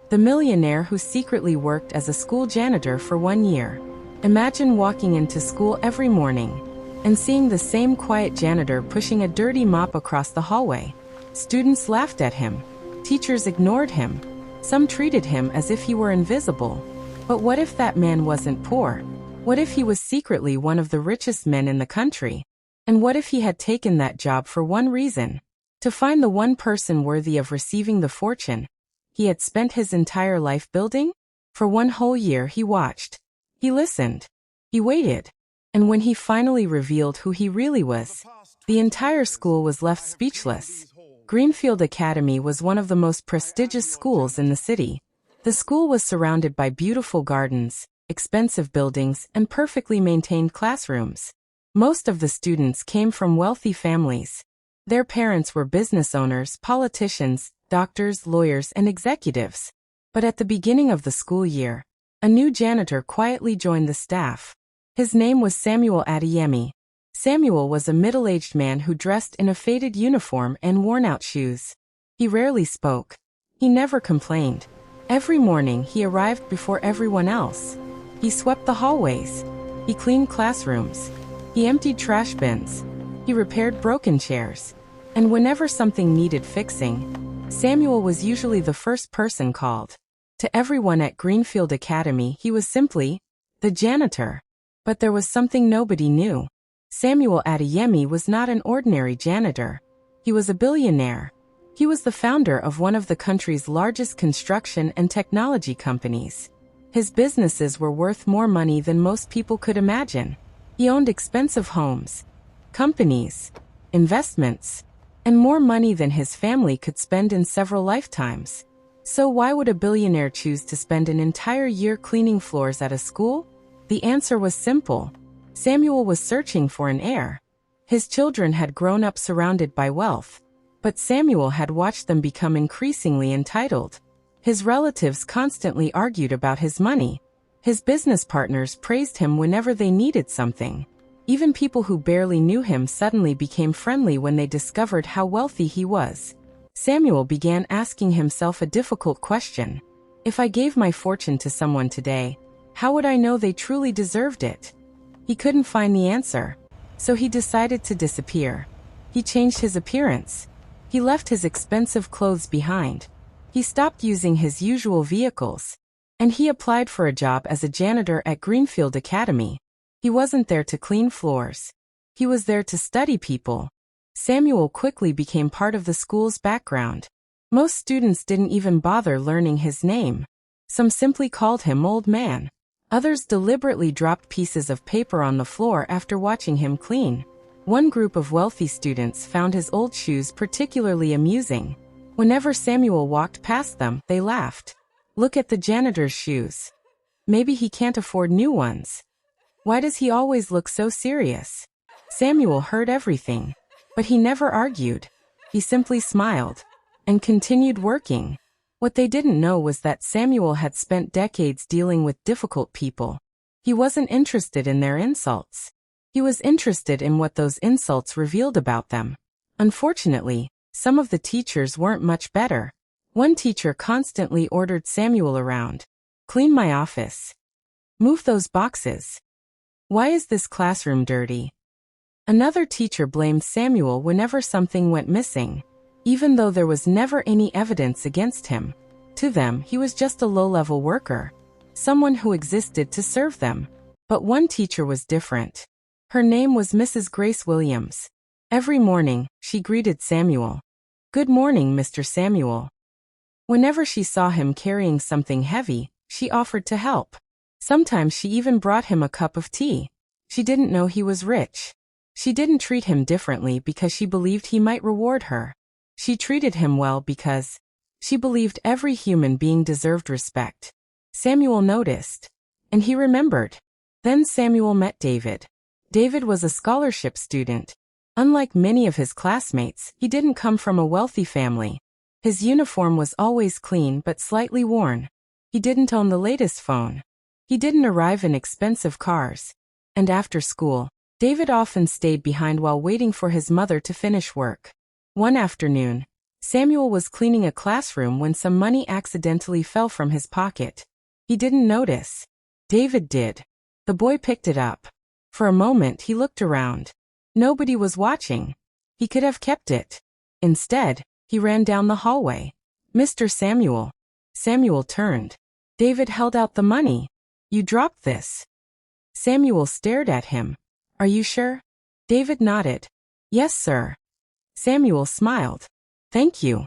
the millionaire who secretly worked as a school janitor for 1 year. Imagine walking into school every morning and seeing the same quiet janitor pushing a dirty mop across the hallway. Students laughed at him. Teachers ignored him. Some treated him as if he were invisible. But what if that man wasn't poor? What if he was secretly one of the richest men in the country? And what if he had taken that job for one reason? To find the one person worthy of receiving the fortune he had spent his entire life building? For 1 whole year he watched. He listened. He waited. And when he finally revealed who he really was, the entire school was left speechless. Greenfield Academy was one of the most prestigious schools in the city. The school was surrounded by beautiful gardens, expensive buildings, and perfectly maintained classrooms. Most of the students came from wealthy families. Their parents were business owners, politicians, doctors, lawyers, and executives. But at the beginning of the school year, a new janitor quietly joined the staff. His name was Samuel Adeyemi. Samuel was a middle-aged man who dressed in a faded uniform and worn-out shoes. He rarely spoke. He never complained. Every morning he arrived before everyone else. He swept the hallways. He cleaned classrooms. He emptied trash bins. He repaired broken chairs. And whenever something needed fixing, Samuel was usually the first person called. To everyone at Greenfield Academy, he was simply the janitor. But there was something nobody knew. Samuel Adeyemi was not an ordinary janitor. He was a billionaire. He was the founder of one of the country's largest construction and technology companies. His businesses were worth more money than most people could imagine. He owned expensive homes, companies, investments, and more money than his family could spend in several lifetimes. So why would a billionaire choose to spend an entire year cleaning floors at a school? The answer was simple. Samuel was searching for an heir. His children had grown up surrounded by wealth, but Samuel had watched them become increasingly entitled. His relatives constantly argued about his money. His business partners praised him whenever they needed something. Even people who barely knew him suddenly became friendly when they discovered how wealthy he was. Samuel began asking himself a difficult question. If I gave my fortune to someone today, how would I know they truly deserved it? He couldn't find the answer, so he decided to disappear. He changed his appearance. He left his expensive clothes behind. He stopped using his usual vehicles. And he applied for a job as a janitor at Greenfield Academy. He wasn't there to clean floors. He was there to study people. Samuel quickly became part of the school's background. Most students didn't even bother learning his name. Some simply called him Old Man. Others deliberately dropped pieces of paper on the floor after watching him clean. One group of wealthy students found his old shoes particularly amusing. Whenever Samuel walked past them, they laughed. Look at the janitor's shoes. Maybe he can't afford new ones. Why does he always look so serious? Samuel heard everything, but he never argued. He simply smiled and continued working. What they didn't know was that Samuel had spent decades dealing with difficult people. He wasn't interested in their insults. He was interested in what those insults revealed about them. Unfortunately, some of the teachers weren't much better. One teacher constantly ordered Samuel around. Clean my office. Move those boxes. Why is this classroom dirty? Another teacher blamed Samuel whenever something went missing, even though there was never any evidence against him. To them, he was just a low-level worker, someone who existed to serve them. But one teacher was different. Her name was Mrs. Grace Williams. Every morning, she greeted Samuel. "Good morning, Mr. Samuel." Whenever she saw him carrying something heavy, she offered to help. Sometimes she even brought him a cup of tea. She didn't know he was rich. She didn't treat him differently because she believed he might reward her. She treated him well because she believed every human being deserved respect. Samuel noticed, and he remembered. Then Samuel met David. David was a scholarship student. Unlike many of his classmates, he didn't come from a wealthy family. His uniform was always clean but slightly worn. He didn't own the latest phone. He didn't arrive in expensive cars. And after school, David often stayed behind while waiting for his mother to finish work. One afternoon, Samuel was cleaning a classroom when some money accidentally fell from his pocket. He didn't notice. David did. The boy picked it up. For a moment he looked around. Nobody was watching. He could have kept it. Instead, he ran down the hallway. "Mr. Samuel." Samuel turned. David held out the money. "You dropped this." Samuel stared at him. "Are you sure?" David nodded. "Yes, sir." Samuel smiled. "Thank you."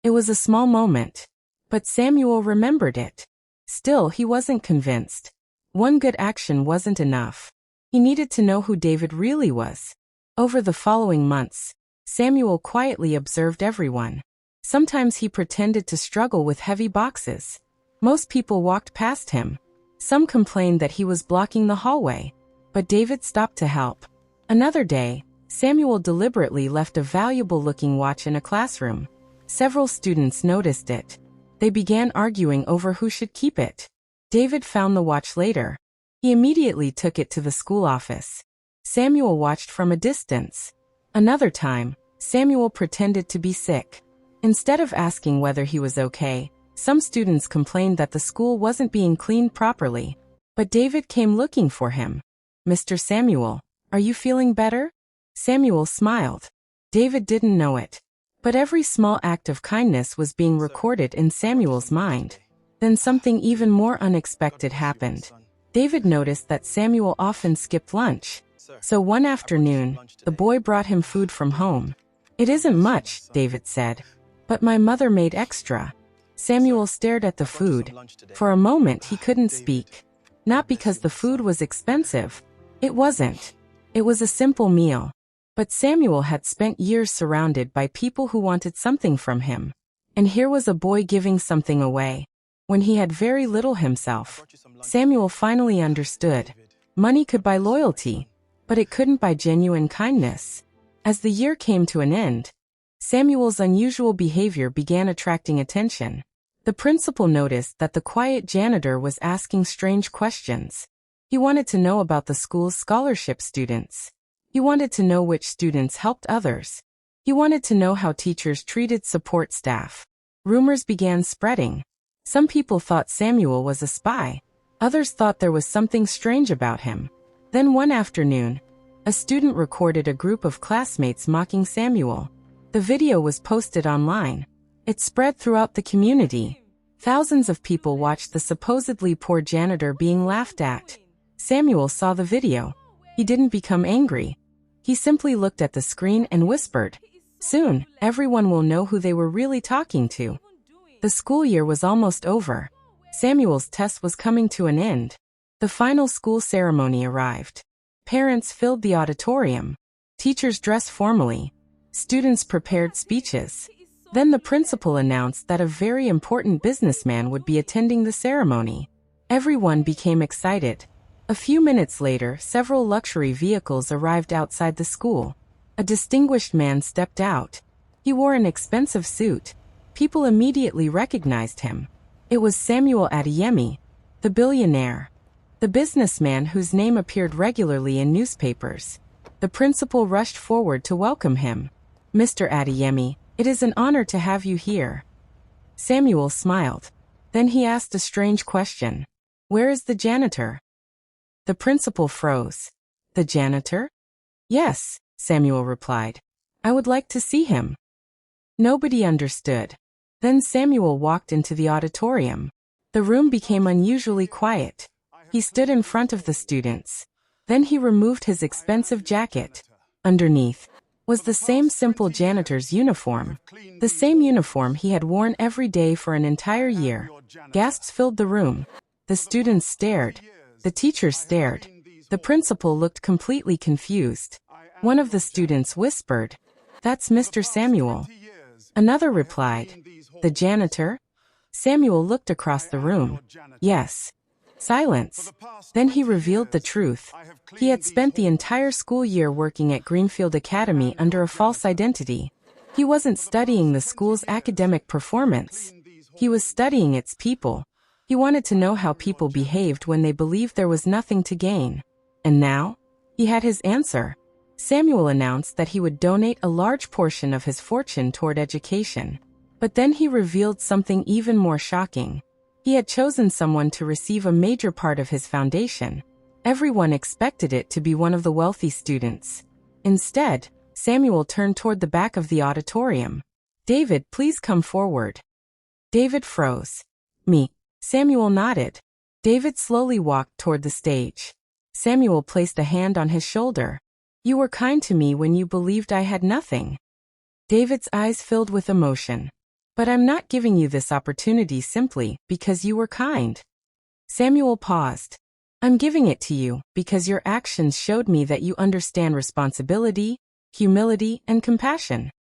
It was a small moment. But Samuel remembered it. Still, he wasn't convinced. One good action wasn't enough. He needed to know who David really was. Over the following months, Samuel quietly observed everyone. Sometimes he pretended to struggle with heavy boxes. Most people walked past him. Some complained that he was blocking the hallway. But David stopped to help. Another day, Samuel deliberately left a valuable-looking watch in a classroom. Several students noticed it. They began arguing over who should keep it. David found the watch later. He immediately took it to the school office. Samuel watched from a distance. Another time, Samuel pretended to be sick. Instead of asking whether he was okay, some students complained that the school wasn't being cleaned properly. But David came looking for him. "Mr. Samuel, are you feeling better?" Samuel smiled. David didn't know it. But every small act of kindness was being recorded in Samuel's mind. Then something even more unexpected happened. David noticed that Samuel often skipped lunch. So one afternoon, the boy brought him food from home. "It isn't much," David said. "But my mother made extra." Samuel stared at the food. For a moment he couldn't speak. Not because the food was expensive. It wasn't. It was a simple meal. But Samuel had spent years surrounded by people who wanted something from him. And here was a boy giving something away, when he had very little himself. Samuel finally understood. Money could buy loyalty, but it couldn't buy genuine kindness. As the year came to an end, Samuel's unusual behavior began attracting attention. The principal noticed that the quiet janitor was asking strange questions. He wanted to know about the school's scholarship students. He wanted to know which students helped others. He wanted to know how teachers treated support staff. Rumors began spreading. Some people thought Samuel was a spy. Others thought there was something strange about him. Then one afternoon, a student recorded a group of classmates mocking Samuel. The video was posted online. It spread throughout the community. Thousands of people watched the supposedly poor janitor being laughed at. Samuel saw the video. He didn't become angry. He simply looked at the screen and whispered, "Soon, everyone will know who they were really talking to." The school year was almost over. Samuel's test was coming to an end. The final school ceremony arrived. Parents filled the auditorium. Teachers dressed formally. Students prepared speeches. Then the principal announced that a very important businessman would be attending the ceremony. Everyone became excited. A few minutes later, several luxury vehicles arrived outside the school. A distinguished man stepped out. He wore an expensive suit. People immediately recognized him. It was Samuel Adeyemi, the billionaire. The businessman whose name appeared regularly in newspapers. The principal rushed forward to welcome him. "Mr. Adeyemi, it is an honor to have you here." Samuel smiled. Then he asked a strange question. "Where is the janitor?" The principal froze. "The janitor?" "Yes," Samuel replied. "I would like to see him." Nobody understood. Then Samuel walked into the auditorium. The room became unusually quiet. He stood in front of the students. Then he removed his expensive jacket. Underneath was the same simple janitor's uniform. The same uniform he had worn every day for an entire year. Gasps filled the room. The students stared. The teachers stared. The principal looked completely confused. One of the students whispered, "That's Mr. Samuel." Another replied, "The janitor?" Samuel looked across the room. "Yes." Silence. Then he revealed the truth. He had spent the entire school year working at Greenfield Academy under a false identity. He wasn't studying the school's academic performance. He was studying its people. He wanted to know how people behaved when they believed there was nothing to gain. And now, he had his answer. Samuel announced that he would donate a large portion of his fortune toward education. But then he revealed something even more shocking. He had chosen someone to receive a major part of his foundation. Everyone expected it to be one of the wealthy students. Instead, Samuel turned toward the back of the auditorium. "David, please come forward." David froze. "Me." Samuel nodded. David slowly walked toward the stage. Samuel placed a hand on his shoulder. "You were kind to me when you believed I had nothing." David's eyes filled with emotion. "But I'm not giving you this opportunity simply because you were kind." Samuel paused. "I'm giving it to you because your actions showed me that you understand responsibility, humility, and compassion."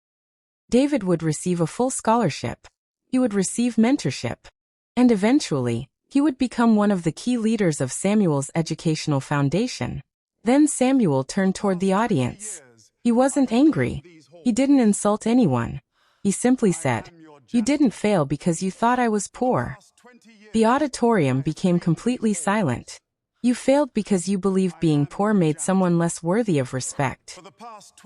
David would receive a full scholarship. He would receive mentorship. And eventually, he would become one of the key leaders of Samuel's educational foundation. Then Samuel turned toward the audience. He wasn't angry. He didn't insult anyone. He simply said, "You didn't fail because you thought I was poor." The auditorium became completely silent. "You failed because you believed being poor made someone less worthy of respect."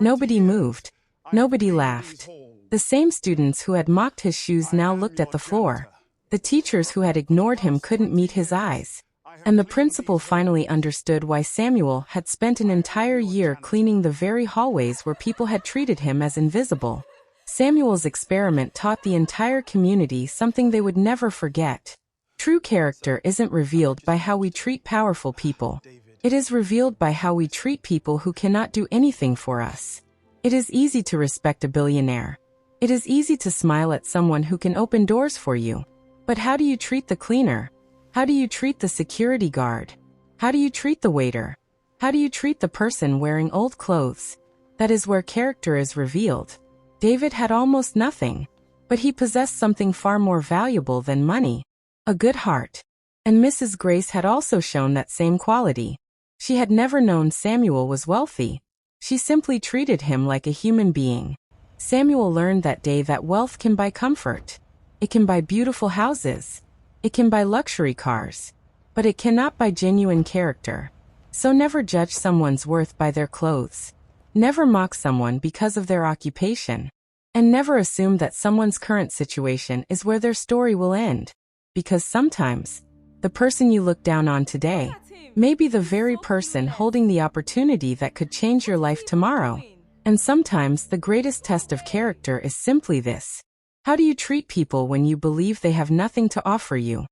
Nobody moved. Nobody laughed. The same students who had mocked his shoes now looked at the floor. The teachers who had ignored him couldn't meet his eyes. And the principal finally understood why Samuel had spent an entire year cleaning the very hallways where people had treated him as invisible. Samuel's experiment taught the entire community something they would never forget. True character isn't revealed by how we treat powerful people. It is revealed by how we treat people who cannot do anything for us. It is easy to respect a billionaire. It is easy to smile at someone who can open doors for you. But how do you treat the cleaner? How do you treat the security guard? How do you treat the waiter? How do you treat the person wearing old clothes? That is where character is revealed. David had almost nothing, but he possessed something far more valuable than money: a good heart. And Mrs. Grace had also shown that same quality. She had never known Samuel was wealthy. She simply treated him like a human being. Samuel learned that day that wealth can buy comfort. It can buy beautiful houses. It can buy luxury cars. But it cannot buy genuine character. So never judge someone's worth by their clothes. Never mock someone because of their occupation. And never assume that someone's current situation is where their story will end. Because sometimes, the person you look down on today may be the very person holding the opportunity that could change your life tomorrow. And sometimes the greatest test of character is simply this: how do you treat people when you believe they have nothing to offer you?